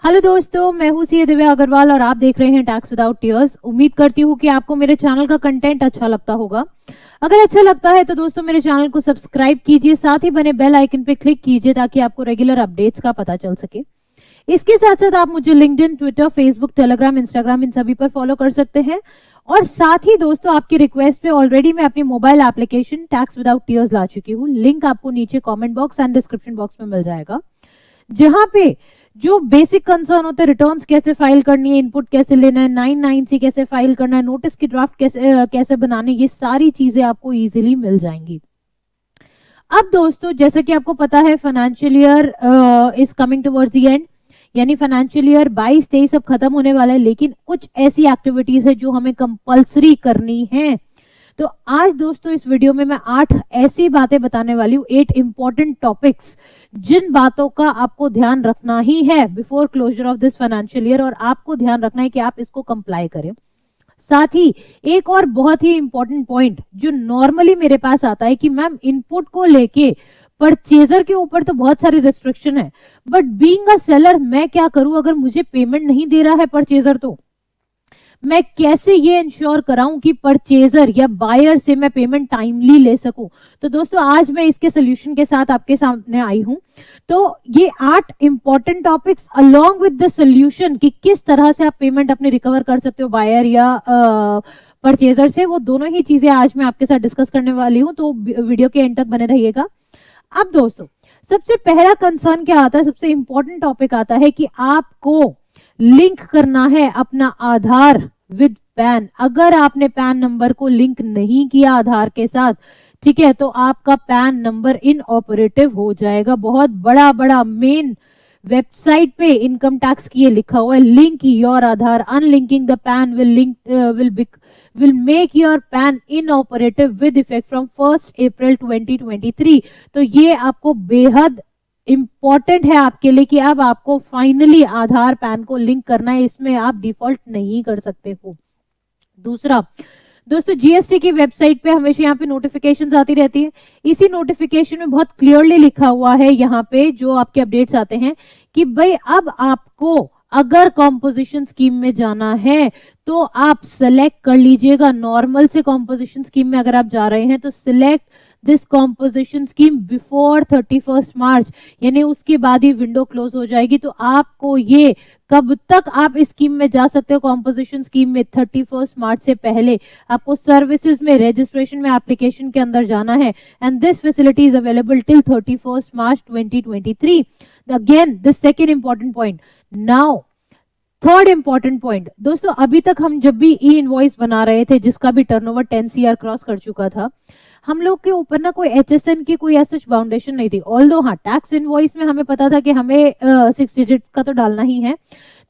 Hello दोस्तों, मैं हूं सीए दिव्या अग्रवाल और आप देख रहे हैं टैक्स विदाउट टीयर्स। उम्मीद करती हूं कि आपको मेरे चैनल का कंटेंट अच्छा लगता होगा। अगर अच्छा लगता है तो दोस्तों मेरे चैनल को सब्सक्राइब कीजिए, साथ ही बने बेल आइकन पे क्लिक कीजिए ताकि आपको रेगुलर अपडेट्स का पता चल सके। इसके साथ साथ आप मुझे LinkedIn, Twitter, Facebook, Telegram, Instagram इन सभी पर फॉलो कर सकते हैं। और साथ ही दोस्तों आपकी रिक्वेस्ट पे ऑलरेडी मैं अपनी mobile application Tax Without Tears ला चुकी हूँ। लिंक आपको नीचे comment box and description box में मिल जाएगा, जहां पे जो बेसिक कंसर्न होते हैं, रिटर्न्स कैसे फाइल करनी है, इनपुट कैसे लेना है, 99C कैसे फाइल करना है, नोटिस की ड्राफ्ट कैसे बनाने, ये सारी चीजें आपको इजीली मिल जाएंगी। अब दोस्तों जैसा कि आपको पता है financial year is coming towards the end, यानी फाइनेंशियल ईयर 22-23 अब खत्म होने वाला है, लेकिन कुछ ऐसी एक्टिविटीज है जो हमें कंपल्सरी करनी है। तो आज दोस्तों इस वीडियो में मैं 8 ऐसी बातें बताने वाली हूँ, 8 इंपॉर्टेंट टॉपिक्स, जिन बातों का आपको ध्यान रखना ही है before closure of this financial year, और आपको ध्यान रखना है कि आप इसको कंप्लाई करें। साथ ही एक और बहुत ही इंपॉर्टेंट पॉइंट जो नॉर्मली मेरे पास आता है कि मैम इनपुट को लेके परचेजर के ऊपर तो बहुत सारी रिस्ट्रिक्शन है, बट बीइंग अ सेलर मैं क्या करूं अगर मुझे पेमेंट नहीं दे रहा है परचेजर, तो मैं कैसे ये इंश्योर कराऊं कि परचेजर या बायर से मैं पेमेंट टाइमली ले सकूं। तो दोस्तों आज मैं इसके सोल्यूशन के साथ आपके सामने आई हूं। तो ये 8 important topics along with the solution कि किस तरह से आप पेमेंट अपनी रिकवर कर सकते हो बायर या परचेजर से, वो दोनों ही चीजें आज मैं आपके साथ डिस्कस करने वाली हूं। तो वीडियो के एंड तक बने रहिएगा। अब दोस्तों सबसे पहला कंसर्न क्या आता है, सबसे इंपॉर्टेंट टॉपिक आता है कि आपको लिंक करना है अपना आधार विद पैन। अगर आपने पैन नंबर को लिंक नहीं किया आधार के साथ, ठीक है, तो आपका पैन नंबर इनऑपरेटिव हो जाएगा। बहुत बड़ा मेन वेबसाइट पे इनकम टैक्स की ये लिखा हुआ है, link your Aadhaar, unlinking the pan will make your PAN inoperative with effect from 1st April 2023। तो ये आपको बेहद इंपॉर्टेंट है आपके लिए कि अब आपको फाइनली आधार पैन को लिंक करना है, इसमें आप डिफॉल्ट नहीं कर सकते हो। दूसरा दोस्तों जीएसटी की वेबसाइट पे हमेशा यहाँ पे नोटिफिकेशंस आती रहती है। इसी नोटिफिकेशन में बहुत क्लियरली लिखा हुआ है यहाँ पे जो आपके अपडेट्स आते हैं कि भाई अब आपको अगर कॉम्पोजिशन स्कीम में जाना है तो आप सिलेक्ट कर लीजिएगा। नॉर्मल से कॉम्पोजिशन स्कीम में अगर आप जा रहे हैं तो select this composition scheme before 31 मार्च, यानी उसके बाद ही विंडो क्लोज हो जाएगी। तो आपको ये कब तक आप इस स्कीम में जा सकते हो कॉम्पोजिशन स्कीम में, 31 मार्च से पहले आपको सर्विसेज में रजिस्ट्रेशन में एप्लीकेशन के अंदर जाना है। And this facility is available till 31 March 2023। Again this second important point. Now third important point दोस्तों, अभी तक हम जब भी ई इनवॉइस बना रहे थे जिसका भी टर्नओवर 10 CR क्रॉस कर चुका था, हम लोग के ऊपर ना कोई HSN की कोई ऐसा बाउंडेशन नहीं थी। ऑल्दो हाँ टैक्स इनवॉइस में हमें पता था कि हमें 6 डिजिट का तो डालना ही है।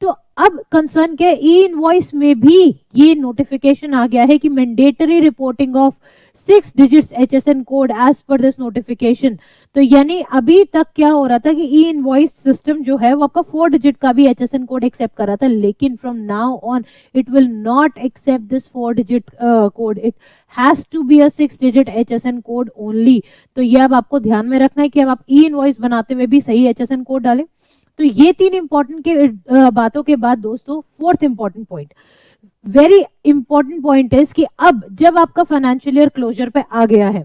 तो अब कंसर्न क्या, ई इनवॉइस में भी ये नोटिफिकेशन आ गया है कि mandatory reporting of 6 digits HSN code as per this notification. तो यानी अभी तक क्या हो रहा था कि ई इनवॉइस सिस्टम जो है वो आपका 4 डिजिट का भी HSN कोड एक्सेप्ट कर रहा था, लेकिन from now on it will not accept this 4 digit code, it has to be a 6 digit HSN code only. तो ये अब आपको ध्यान में रखना है कि अब आप ई इनवॉइस बनाते हुए भी सही HSN कोड डालें। तो ये 3 इंपॉर्टेंट के बातों के बाद दोस्तों fourth important point, very important point है कि अब जब आपका फाइनेंशियल ईयर क्लोजर पे आ गया है,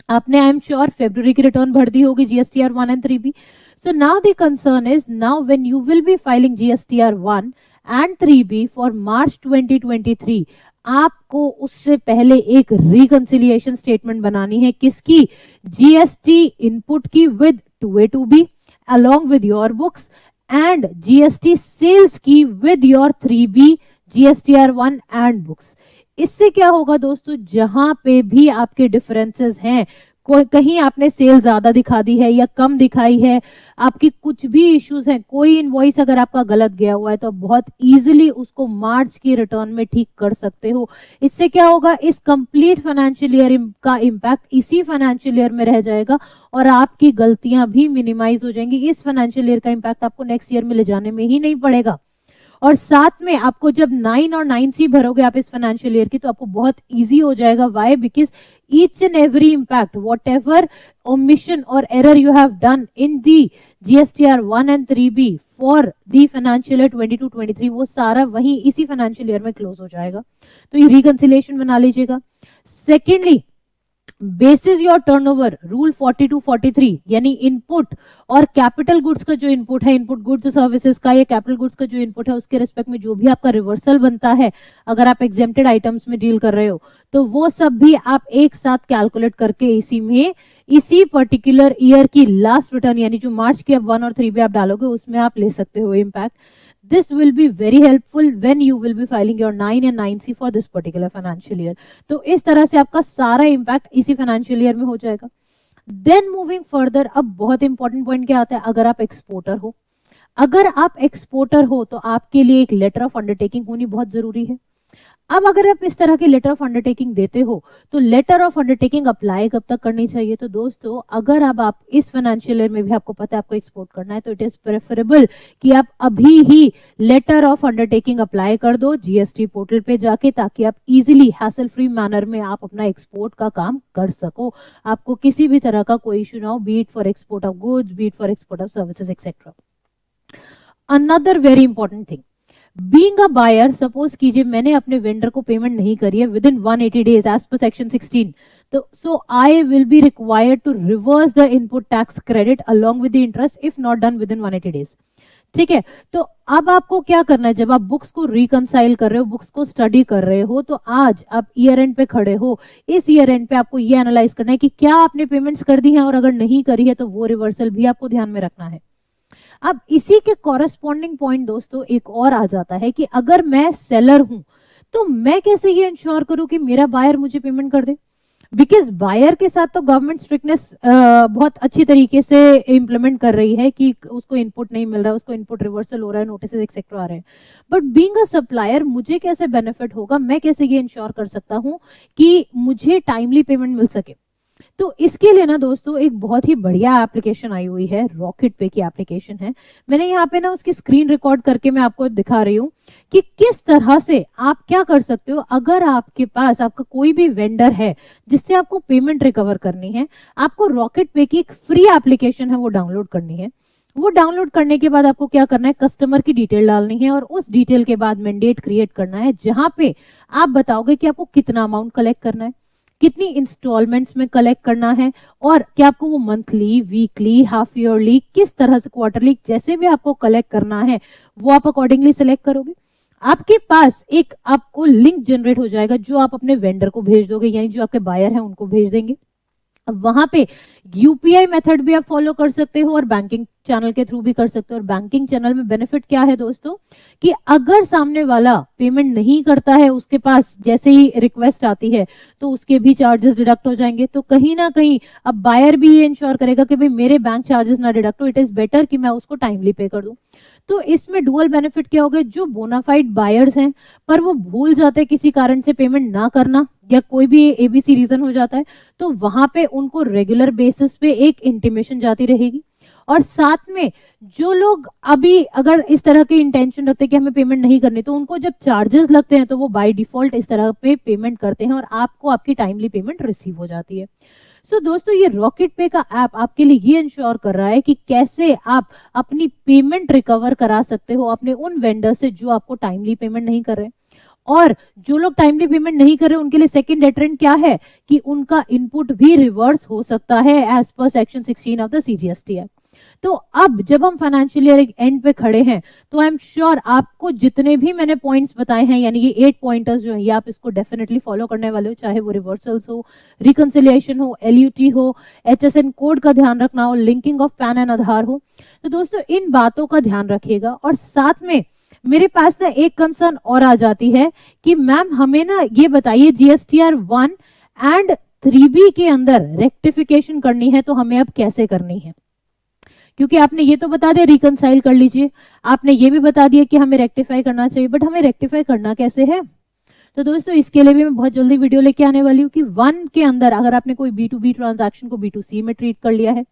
आपने आई एम श्योर फरवरी की रिटर्न भर दी होगी GSTR 1 and 3B। So now the concern is, now when you will be filing GSTR 1 and 3B for March 2023, आपको उससे पहले एक रिकंसिलिएशन स्टेटमेंट बनानी है। किसकी? GST इनपुट की with 2A 2B along with your books and GST sales की with your 3B GSTR 1 and books। इससे क्या होगा दोस्तों, जहां पे भी आपके डिफरेंसेस हैं, कहीं आपने सेल ज्यादा दिखा दी है या कम दिखाई है, आपकी कुछ भी इश्यूज हैं, कोई इनवॉइस अगर आपका गलत गया हुआ है तो बहुत इजीली उसको मार्च की रिटर्न में ठीक कर सकते हो। इससे क्या होगा, इस कंप्लीट फाइनेंशियल ईयर का इंपैक्ट इसी फाइनेंशियल ईयर में रह जाएगा और आपकी गलतियां भी मिनिमाइज हो जाएंगी। इस फाइनेंशियल ईयर का इंपैक्ट आपको नेक्स्ट ईयर में ले जाने में ही नहीं पड़ेगा। और साथ में आपको जब 9 और 9C भरोगे आप इस फाइनेंशियल ईयर की, तो आपको बहुत इजी हो जाएगा। Why? Because each and every impact, whatever omission or error you have done in the GSTR 1 and 3B for the financial year 22-23, वो सारा वहीं इसी फाइनेंशियल ईयर में क्लोज हो जाएगा। तो ये रिकंसिलिएशन बना लीजिएगा। Secondly, basis your turnover, rule 42-43, यानी इनपुट और कैपिटल गुड्स का जो इनपुट है, इनपुट गुड्स सर्विसेज का या कैपिटल गुड्स का जो इनपुट है, उसके रिस्पेक्ट में जो भी आपका रिवर्सल बनता है, अगर आप एग्जेम्प्टेड आइटम्स में डील कर रहे हो, तो वो सब भी आप एक साथ कैलकुलेट करके इसी पर्टिकुलर ईयर की लास्ट रिटर्न, यानी जो मार्च की अब 1 और 3 भी आप डालोगे, उसमें आप ले सकते हो impact. This will be very helpful when you will be filing your 9 and 9C for this particular financial year. तो इस तरह से आपका सारा इम्पैक्ट इसी फाइनेंशियल ईयर में हो जाएगा। देन मूविंग फर्दर, अब बहुत इंपॉर्टेंट पॉइंट क्या आता है, अगर आप एक्सपोर्टर हो तो आपके लिए एक लेटर ऑफ अंडरटेकिंग होनी बहुत जरूरी है। अब अगर आप इस तरह के लेटर ऑफ अंडरटेकिंग देते हो, तो लेटर ऑफ अंडरटेकिंग अप्लाई कब तक करनी चाहिए? तो दोस्तों, अगर अब आप इस फाइनेंशियल ईयर में भी आपको पता है आपको एक्सपोर्ट करना है, तो इट इज प्रेफरेबल कि आप अभी ही लेटर ऑफ अंडरटेकिंग अप्लाई कर दो जीएसटी पोर्टल पे जाके, ताकि आप इजीली हैसल फ्री मैनर में आप अपना एक्सपोर्ट का काम कर सको। आपको किसी भी तरह का कोई इशू ना हो, be it for export of goods, be it for export of services etcetera. Another very important thing, being a buyer, suppose कीजिए मैंने अपने वेंडर को पेमेंट नहीं करी है within 180 days as per section 16, तो so I will be required to reverse the input tax credit along with the interest if not done within 180 days. ठीक है, तो अब आपको क्या करना है, जब आप बुक्स को रिकंसाइल कर रहे हो, बुक्स को स्टडी कर रहे हो, तो आज आप ईयर एंड पे खड़े हो, इस ईयर एंड पे आपको ये एनालाइज करना है कि क्या आपने पेमेंट्स कर दी हैं, और अगर नहीं करी है तो वो रिवर्सल भी आपको ध्यान में रखना है। अब इसी के कॉरेस्पॉन्डिंग पॉइंट दोस्तों एक और आ जाता है कि अगर मैं सेलर हूं, तो मैं कैसे ये इंश्योर करूं कि मेरा बायर मुझे पेमेंट कर दे? बिकॉज बायर के साथ तो गवर्नमेंट स्ट्रिक्टनेस बहुत अच्छी तरीके से इंप्लीमेंट कर रही है कि उसको इनपुट नहीं मिल रहा है, उसको इनपुट रिवर्सल हो रहा है, नोटिस एक्सेट्रा आ रहे हैं। बट बीइंग अ सप्लायर मुझे कैसे बेनिफिट होगा, मैं कैसे ये इंश्योर कर सकता हूं कि मुझे टाइमली पेमेंट मिल सके? तो इसके लिए ना दोस्तों एक बहुत ही बढ़िया एप्लीकेशन आई हुई है, रॉकेट पे की एप्लीकेशन है। मैंने यहाँ पे ना उसकी स्क्रीन रिकॉर्ड करके मैं आपको दिखा रही हूँ कि किस तरह से आप क्या कर सकते हो। अगर आपके पास आपका कोई भी वेंडर है जिससे आपको पेमेंट रिकवर करनी है, आपको रॉकेट पे की एक फ्री एप्लीकेशन है वो डाउनलोड करनी है। वो डाउनलोड करने के बाद आपको क्या करना है, कस्टमर की डिटेल डालनी है, और उस डिटेल के बाद मैंडेट क्रिएट करना है, जहां पे आप बताओगे कि आपको कितना अमाउंट कलेक्ट करना है, कितनी इंस्टॉलमेंट्स में कलेक्ट करना है, और क्या आपको वो मंथली, वीकली, हाफ ईयरली, किस तरह से क्वार्टरली, जैसे भी आपको कलेक्ट करना है वो आप अकॉर्डिंगली सिलेक्ट करोगे। आपके पास एक आपको लिंक जनरेट हो जाएगा जो आप अपने वेंडर को भेज दोगे, यानी जो आपके बायर हैं उनको भेज देंगे। अब वहां पे यूपीआई मेथड भी आप फॉलो कर सकते हो और बैंकिंग चैनल के थ्रू भी कर सकते हो। और बैंकिंग चैनल में बेनिफिट क्या है दोस्तों, कि अगर सामने वाला पेमेंट नहीं करता है, उसके पास जैसे ही रिक्वेस्ट आती है तो उसके भी चार्जेस डिडक्ट हो जाएंगे। तो कहीं ना कहीं अब बायर भी ये इंश्योर करेगा कि भाई मेरे बैंक चार्जेस ना डिडक्ट हो, इट इज बेटर कि मैं उसको टाइमली पे कर दूं। तो इसमें डुअल बेनिफिट क्या हो गया, जो बोनाफाइड बायर्स हैं पर वो भूल जाते हैं किसी कारण से पेमेंट ना करना, या कोई भी एबीसी रीजन हो जाता है, तो वहां पे उनको रेगुलर बेसिस पे एक इंटीमेशन जाती रहेगी। और साथ में जो लोग अभी अगर इस तरह के इंटेंशन रखते हैं कि हमें पेमेंट नहीं करनी, तो उनको जब चार्जेस लगते हैं तो वो बाय डिफॉल्ट इस तरह पे पेमेंट करते हैं और आपको आपकी टाइमली पेमेंट रिसीव हो जाती है। सो दोस्तों, ये रॉकेट पे का ऐप आपके लिए ये इंश्योर कर रहा है कि कैसे आप अपनी पेमेंट रिकवर करा सकते हो अपने उन वेंडर से जो आपको टाइमली पेमेंट नहीं कर रहे। और जो लोग टाइमली पेमेंट नहीं कर रहे उनके लिए सेकंड डेटरेंट क्या है कि उनका इनपुट भी रिवर्स हो सकता है as per section 16 of the CGST act. तो अब जब हम फाइनेंशियल ईयर एंड पे खड़े हैं, तो आई एम श्योर आपको जितने भी मैंने पॉइंट्स बताए हैं, यानी ये 8 पॉइंटर्स जो है, ये आप इसको डेफिनेटली फॉलो करने वाले हो, चाहे वो रिवर्सल्स हो, रिकंसिलिएशन हो, एलयूटी हो, एचएसएन कोड का ध्यान रखना हो, लिंकिंग ऑफ पैन एंड आधार हो। तो दोस्तों इन बातों का ध्यान रखिएगा। और साथ में मेरे पास ना एक कंसर्न और आ जाती है कि मैम हमें ना ये बताइए, जीएसटीआर 1 एंड 3B के अंदर रेक्टिफिकेशन करनी है तो हमें अब कैसे करनी है? क्योंकि आपने ये तो बता दिया रिकंसाइल कर लीजिए, आपने ये भी बता दिया कि हमें रेक्टिफाई करना चाहिए, बट हमें रेक्टिफाई करना कैसे है? तो दोस्तों इसके लिए भी मैं बहुत जल्दी वीडियो लेके आने वाली हूँ कि 1 के अंदर अगर आपने कोई B2B ट्रांजैक्शन को B2C में ट्रीट कर लिया है,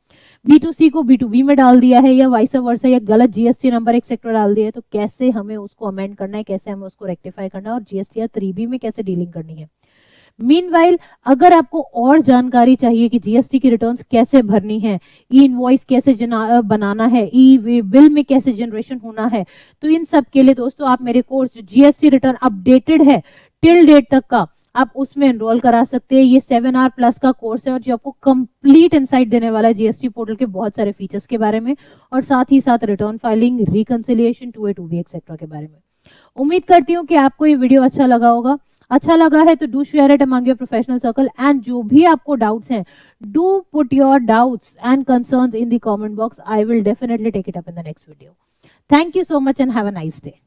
B2C को B2B में डाल दिया है, या वाइस वर्सा, या गलत GST नंबर एक्सेट्रा डाल दिया है, तो कैसे हमें उसको अमेंड करना है, कैसे हमें उसको रेक्टिफाई करना है, और GSTR 3B में कैसे डीलिंग करनी है। मीनवाइल अगर आपको और जानकारी चाहिए कि जीएसटी की रिटर्न्स कैसे भरनी है, ई इनवॉइस कैसे बनाना है, ई बिल में कैसे जनरेशन होना है, तो इन सब के लिए दोस्तों आप मेरे कोर्स जो जीएसटी रिटर्न अपडेटेड है टिल डेट तक का, आप उसमें एनरोल करा सकते हैं। ये 7 आवर प्लस का कोर्स है और जो आपको कंप्लीट इनसाइट देने वाला है जीएसटी पोर्टल के बहुत सारे फीचर्स के बारे में, और साथ ही साथ return filing, reconciliation, 2A 2B etcetera के बारे में। उम्मीद करती हूँ कि आपको ये वीडियो अच्छा लगा होगा। अच्छा लगा है तो do share it among your professional circle, and जो भी आपको डाउट्स हैं, do put your doubts and concerns in the comment box. I will definitely take it up in the next video. Thank you so much and have a nice day.